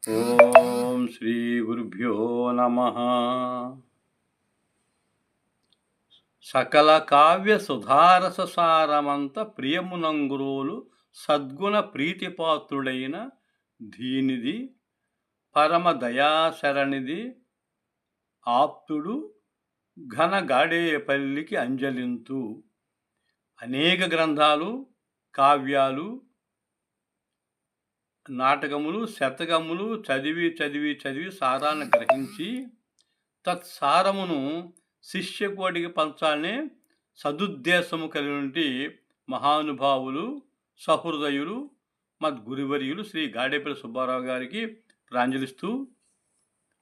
ఓం శ్రీ గురుభ్యో నమః. సకల కావ్య సుధారస సారమంత ప్రియమునంగురోలు సద్గుణ ప్రీతిపాత్రుడైన దీనిది పరమ దయాశరణిది ఆప్తుడు ఘన గాడేపల్లికి అంజలింతు. అనేక గ్రంథాలు, కావ్యాలు, నాటకములు, శతకములు చదివి సారాన్ని గ్రహించి తత్సారమును శిష్యకోటికి పంచాలనే సదుద్దేశము కలిగినటువంటి మహానుభావులు, సహృదయులు, మద్గురువర్యులు శ్రీ గాడేపల్లి సుబ్బారావు గారికి ప్రాంజలిస్తూ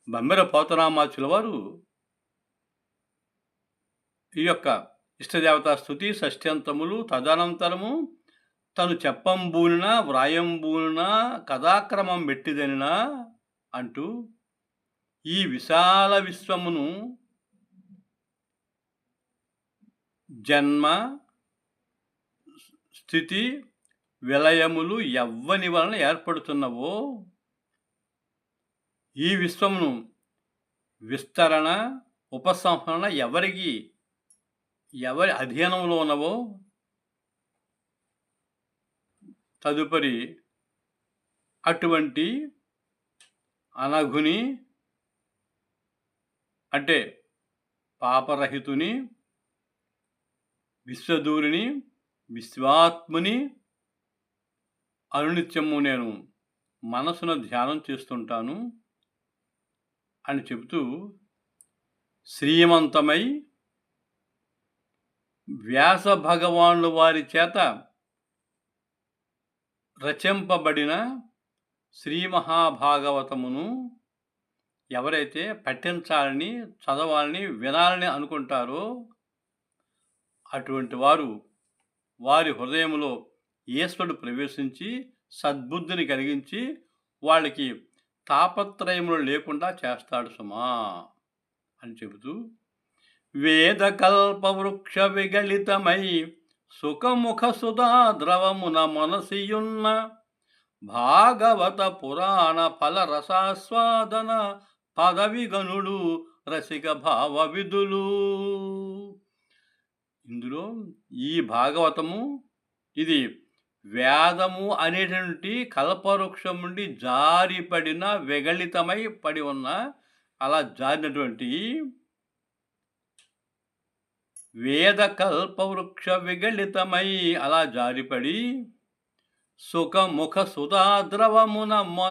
బమ్మెర పోతనామాచుల వారు ఈ యొక్క ఇష్టదేవతా స్తుతి షష్ఠ్యంతములు తదనంతరము తను చెప్పంబూనినా వ్రాయంబూనినా కథాక్రమం పెట్టిదనినా అంటూ ఈ విశాల విశ్వమును జన్మ స్థితి విలయములు ఎవ్వని వలన ఏర్పడుతున్నవో ఈ విశ్వమును విస్తరణ ఉపసంహరణ ఎవరి అధీనంలో ఉన్నవో తదుపరి అటువంటి అనఘుని అంటే పాపరహితుని, విశ్వదూరిని, విశ్వాత్ముని అనునిత్యము నేను మనసును ధ్యానం చేస్తుంటాను అని చెబుతూ శ్రీమంతమై వ్యాస భగవానుల వారి చేత రచింపబడిన శ్రీ మహాభాగవతమును ఎవరైతే పఠించాలని, చదవాలని, వినాలని అనుకుంటారో అటువంటి వారి హృదయంలో ఈశ్వరుడు ప్రవేశించి సద్బుద్ధిని కలిగించి వాళ్ళకి తాపత్రయములు లేకుండా చేస్తాడు సుమా అని చెబుతూ వేదకల్ప వృక్ష విగళితమై సుఖముఖ సుధా ద్రవమున మనసియున్న భాగవత పురాణ ఫల రసాస్వాదన పదవిగనుడు రసిక భావ విధులు. ఇందులో ఈ భాగవతము ఇది వేదము అనేటువంటి కల్పవృక్షం నుండి జారిపడిన విగళితమై పడి ఉన్న అలా జారినటువంటి వేద కల్పవృక్ష విగళితమై అలా జారిపడి సుఖముఖ సుధా ద్రవమున